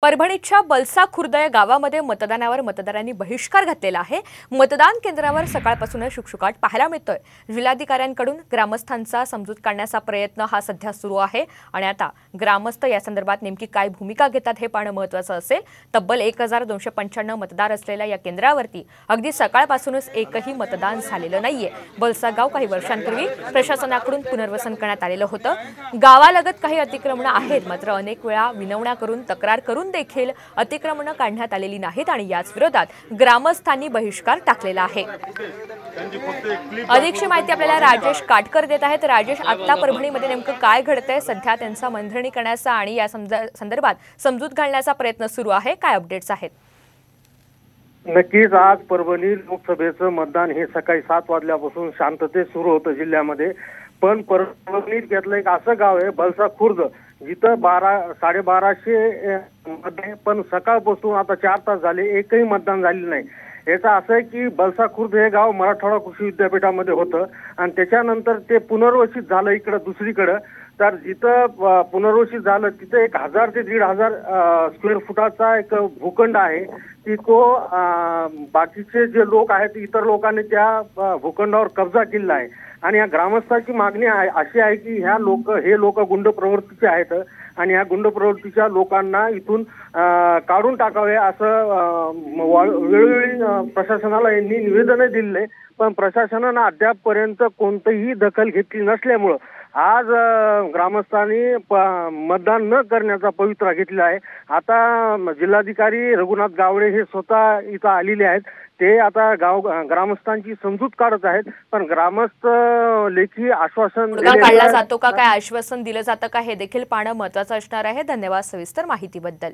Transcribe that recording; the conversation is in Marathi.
परभणीच्या बलसा खुर्द या गावामध्ये मतदानावर मतदारांनी बहिष्कार घातलेला आहे। मतदान केंद्रावर सकाळपासूनच शुकशुकाट पाहायला मिळतोय। जिल्हाधिकाऱ्यांकडून ग्रामस्थांचा समजूत काढण्याचा प्रयत्न हा सध्या सुरू आहे आणि आता ग्रामस्थ या संदर्भात नेमकी काय भूमिका घेतात हे पाहणं महत्त्वाचं असेल। तब्बल 1295 मतदार असलेल्या या केंद्रावरती अगदी सकाळपासूनच एकही मतदान झालेलं नाहीये। बलसा गाव काही वर्षांपूर्वी प्रशासनाकडून पुनर्वसन करण्यात आलेलं होतं। गावालगत काही अतिक्रमणं आहेत, मात्र अनेक वेळा विनवण्या करून तक्रार करून देखील अतिक्रमण काढण्यात आलेली नाहीत आणि याच विरोधात ग्रामस्थांनी बहिष्कार टाकलेला आहे। अधिकची माहिती आपल्याला राजेश काटकर देत आहेत। राजेश, आता परभणीमध्ये नेमकं काय घडतंय? सध्या त्यांचा मंथणी करण्याचा आणि या संदर्भात समजूत घालण्याचा प्रयत्न सुरू आहे, काय अपडेट्स आहेत? नक्कीच आज परभणी लोकसभेचं मतदान हे सकाळी 7 वाजल्यापासून शांततेत सुरू होतं जिल्ह्यामध्ये। पण परभणीत घेतलं एक असं गाव आहे बलसा खुर्द, जिथं 1200-1250 मध्ये पण सकाळपासून आता 4 तास झाले एकही मतदान झालेलं नाही। याचा असं आहे की बलसा खुर्द हे गाव मराठवाडा कृषी विद्यापीठामध्ये होतं आणि त्याच्यानंतर ते पुनर्वसित झालं इकडं दुसरीकडं। तर जिथं पुनर्वसित झालं तिथे 1000 ते 1500 स्क्वेअर फुटाचा एक भूखंड आहे की तो बाकीचे जे लोक आहेत इतर लोकांनी त्या भूखंडावर कब्जा केलेला आहे आणि या ग्रामस्थांची मागणी आहे अशी आहे की हे लोक गुंड प्रवृत्तीचे आहेत आणि या गुंड प्रवृत्तीच्या लोकांना इथून काढून टाकावे असं वेळोवेळी प्रशासनाला यांनी निवेदन दिले, पण प्रशासनानं अद्यापपर्यंत कोणतीही दखल घेतली नसल्यामुळं आज ग्रामस्थांनी मतदान न करण्याचा पवित्रा घेतला आहे। आता जिल्हाधिकारी रघुनाथ गावडे हे स्वतः इथं आलेले आहेत। ते आता ग्रामस्थांची समजूत काढत आहेत, पण ग्रामस्थ लेखी आश्वासन काढला जातो का, काय आश्वासन दिलं जातं का, हे देखील पाहणं महत्त्वाचं असणार आहे। धन्यवाद सविस्तर माहितीबद्दल।